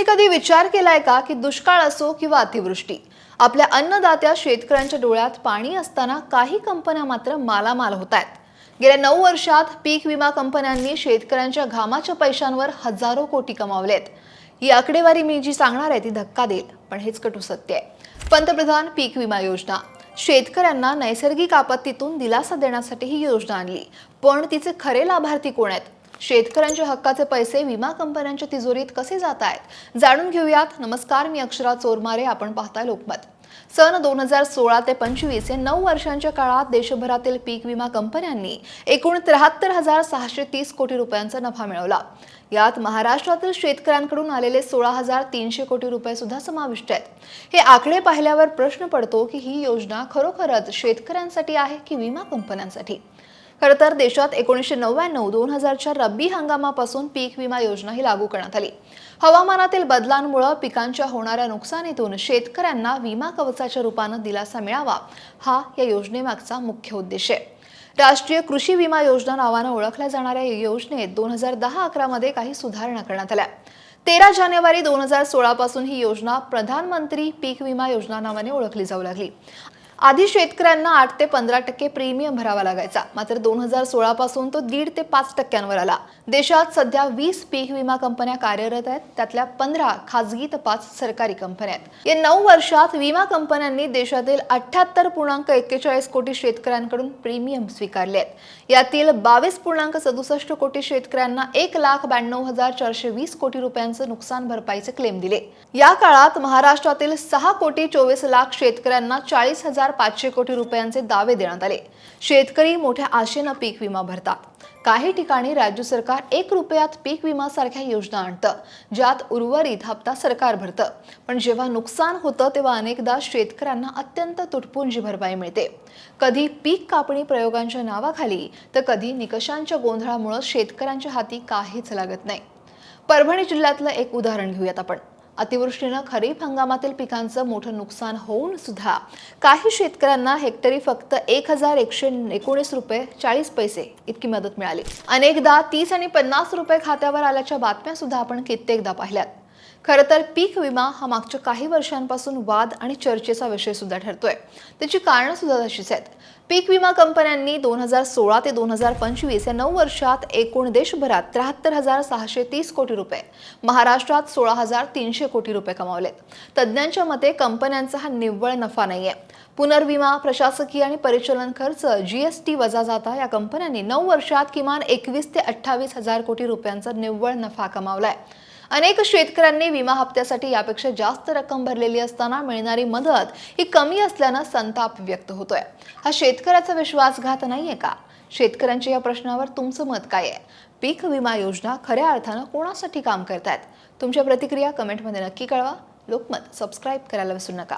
तुम्ही कधी विचार केलाय का की दुष्काळ असो किंवा अतिवृष्टी, आपल्या अन्नदात्या शेतकऱ्यांच्या डोळ्यात पाणी असताना काही कंपन्या मात्र मालामाल होत आहेत. गेल्या 9 वर्षात पीक विमा कंपन्यांनी शेतकऱ्यांच्या घामाच्या पैशांवर हजारो कोटी कमावलेत. ही आकडेवारी मी जी सांगणार आहे ती धक्का देईल, पण हेच कटू सत्य आहे. पंतप्रधान पीक विमा योजना शेतकऱ्यांना नैसर्गिक आपत्तीतून दिलासा देण्यासाठी ही योजना आणली, पण तिचे खरे लाभार्थी कोण आहेत? शेतकऱ्यांच्या हक्काचे पैसे विमा कंपन्यांच्या तिजोरीत कसे जात आहेत, जाणून घेऊयात. नमस्कार, मी अक्षरा चोरमारे. आपण पाहताय लोकमत. सन 2016 ते 25 या 9 वर्षांच्या काळात देशभरातील पीक विमा कंपन्यांनी एकूण 73,630 कोटी रुपयांचा नफा मिळवला. यात महाराष्ट्रातील शेतकऱ्यांकडून आलेले 16,300 कोटी रुपये सुद्धा समाविष्ट आहेत. हे आकडे पाहिल्यावर प्रश्न पडतो की ही योजना खरोखरच शेतकऱ्यांसाठी आहे की विमा कंपन्यांसाठी? खरं तर देशात 1999-2000च्या रब्बी हंगामापासून पीक विमा योजना ही लागू करण्यात आली. हवामानातील बदलांमुळे पिकांच्या होणाऱ्या नुकसानीतून शेतकऱ्यांना विमा कवचाच्या रूपाने दिलासा मिळावा, हा या योजनेमागचा मुख्य उद्देश आहे. राष्ट्रीय कृषी विमा योजना नावाने ओळखल्या जाणाऱ्या या योजनेत 2010-11 मध्ये काही सुधारणा करण्यात आल्या. 13 जानेवारी 2016 पासून ही योजना प्रधानमंत्री पीक विमा योजना नावाने ओळखली जाऊ लागली. आधी शेतकऱ्यांना 8 ते 15% प्रीमियम भरावा लागायचा, मात्र 2016 पासून तो 1.5 ते 5% आला. देशात सध्या 20 पीक विमा कंपन्या कार्यरत आहेत, त्यातल्या 15 खाजगी तर 5 सरकारी कंपन्या आहेत. या 9 वर्षात विमा कंपन्यांनी देशातील 78.41 कोटी शेतकऱ्यांकडून प्रीमियम स्वीकारले आहेत. यातील 22.67 कोटी शेतकऱ्यांना 1,92,420 कोटी रुपयांचे नुकसान भरपाईचे क्लेम दिले. या काळात महाराष्ट्रातील 6,24,00,000 शेतकऱ्यांना 40,500 कोटी रुपयांचे दावे देण्यात आले. शेतकरी मोठ्या आशेने पीक विमा भरतात. काही ठिकाणी राज्य सरकार 1 रुपयात पीक विमा सारख्या योजना आणतं, ज्यात उर्वरित हप्ता सरकार भरतं. पण जेव्हा नुकसान होतं तेव्हा अनेकदा शेतकऱ्यांना अत्यंत तुटपुंजी भरपाई मिळते. कधी पीक कापणी प्रयोगांच्या नावाखाली तर कधी निकषांच्या गोंधळामुळे शेतकऱ्यांच्या हाती काहीच लागत नाही. परभणी जिल्ह्यातलं एक उदाहरण घेऊयात आपण. अतिवृष्टीने खरीप हंगामातील पिकांचं मोठं नुकसान होऊन सुद्धा काही शेतकऱ्यांना हेक्टरी फक्त 1,119 रुपये 40 पैसे इतकी मदत मिळाली. अनेकदा 30 आणि 50 रुपये खात्यावर आल्याच्या बातम्या सुद्धा आपण कित्येकदा पाहिल्यात. खरं तर पीक विमा हा मागच्या काही वर्षांपासून वाद आणि चर्चेचा विषय सुद्धा ठरतोय. त्याची कारणं सुद्धा तशीच आहेत. पीक विमा कंपन्यांनी 2016 ते 2025 या 9 वर्षात एकूण देशभरात 73,630 कोटी रुपये, महाराष्ट्रात 16,300 कोटी रुपये कमावलेत. तज्ज्ञांच्या मते कंपन्यांचा हा निव्वळ नफा नाहीये. पुनर्विमा, प्रशासकीय आणि परिचालन खर्च, GST वजा जाता या कंपन्यांनी 9 वर्षात किमान 21 ते 28 हजार कोटी रुपयांचा निव्वळ नफा कमावलाय. अनेक शेतकऱ्यांनी विमा हप्त्यासाठी यापेक्षा जास्त रक्कम भरलेली असताना मिळणारी मदत ही कमी असल्याने संताप व्यक्त होतोय. हा शेतकऱ्याचा विश्वासघात नाहीये का? शेतकऱ्यांच्या या प्रश्नावर तुमचं मत काय आहे? पीक विमा योजना खऱ्या अर्थानं कोणासाठी काम करतायत? तुमच्या प्रतिक्रिया कमेंटमध्ये नक्की कळवा. लोकमत सबस्क्राईब करायला विसरू नका.